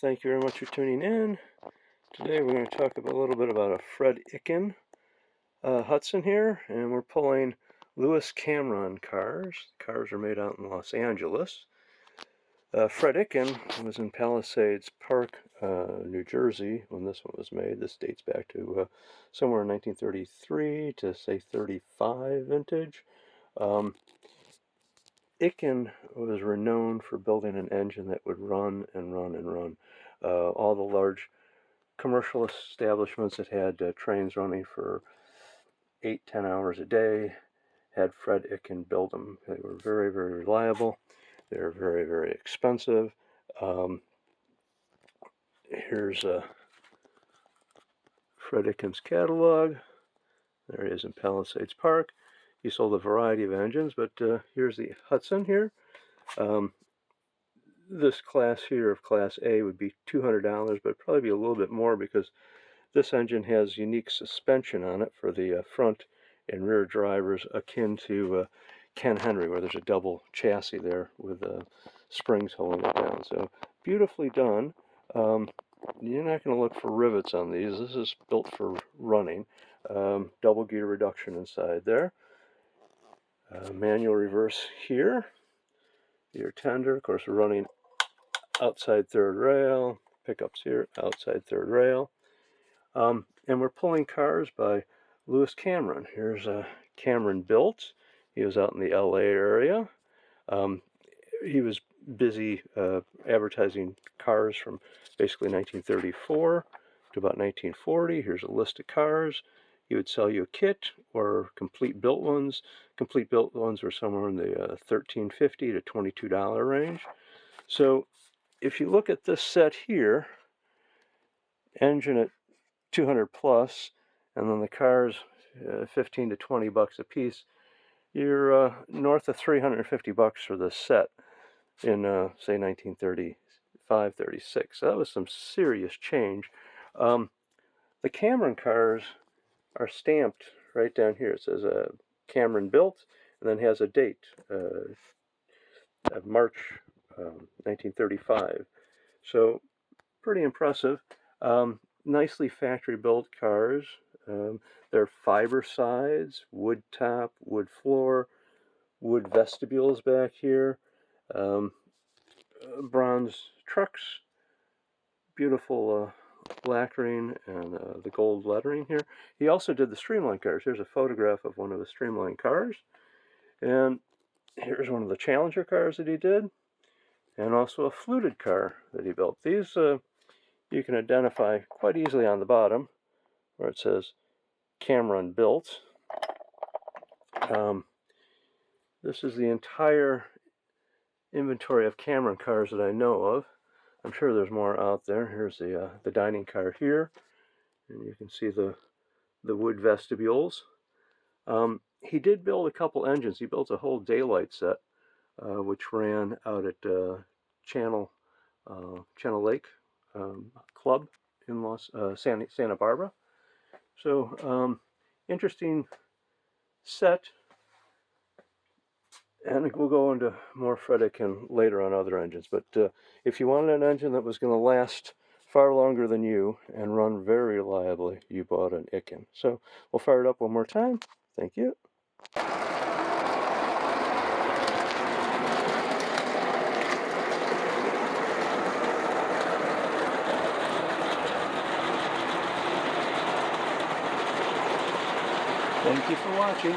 thank you very much for tuning in. Today we're going to talk a little bit about a Fred Icken Hudson here, and we're pulling Lewis Cameron cars. Cars are made out in Los Angeles. Fred Icken was in Palisades Park, New Jersey when this one was made. This dates back to somewhere in 1933 to say 35 vintage. Icken was renowned for building an engine that would run and run and run. All the large commercial establishments that had trains running for 8-10 hours a day had Fred Icken build them. They were very, very reliable. They were very, very expensive. Here's Fred Icken's catalog. There he is in Palisades Park. He sold a variety of engines, but here's the Hudson here. This class here of Class A would be $200, but probably be a little bit more because this engine has unique suspension on it for the front and rear drivers, akin to Ken Henry, where there's a double chassis there with springs holding it down. So beautifully done. You're not going to look for rivets on these. This is built for running. Double gear reduction inside there. Manual reverse here. Gear tender. Of course, we're running outside third rail. Pickups here, outside third rail. And we're pulling cars by Lewis Cameron. Here's Cameron built. He was out in the LA area. He was busy advertising cars from basically 1934 to about 1940. Here's a list of cars. He would sell you a kit or complete built ones. Complete built ones were somewhere in the $13.50 to $22 range. So if you look at this set here, engine at 200 plus, and then the cars 15 to 20 bucks a piece, you're north of 350 bucks for this set in say 1935, 36. So that was some serious change. The Cameron cars are stamped right down here. It says Cameron built, and then has a date of March 1935. So pretty impressive. Nicely factory built cars. They're fiber sides, wood top, wood floor, wood vestibules back here, bronze trucks, beautiful lacquering and the gold lettering here. He also did the streamline cars. Here's a photograph of one of the streamline cars, and here's one of the Challenger cars that he did, and also a fluted car that he built. These you can identify quite easily on the bottom where it says Cameron built. This is the entire inventory of Cameron cars that I know of. I'm sure there's more out there. Here's the dining car here, and you can see the wood vestibules. He did build a couple engines. He built a whole daylight set, which ran out at Channel Lake Club in Santa Barbara. So interesting set, and we'll go into more Fred Icken later on other engines. But if you wanted an engine that was going to last far longer than you and run very reliably, you bought an Icken. So we'll fire it up one more time. Thank you. Thank you for watching.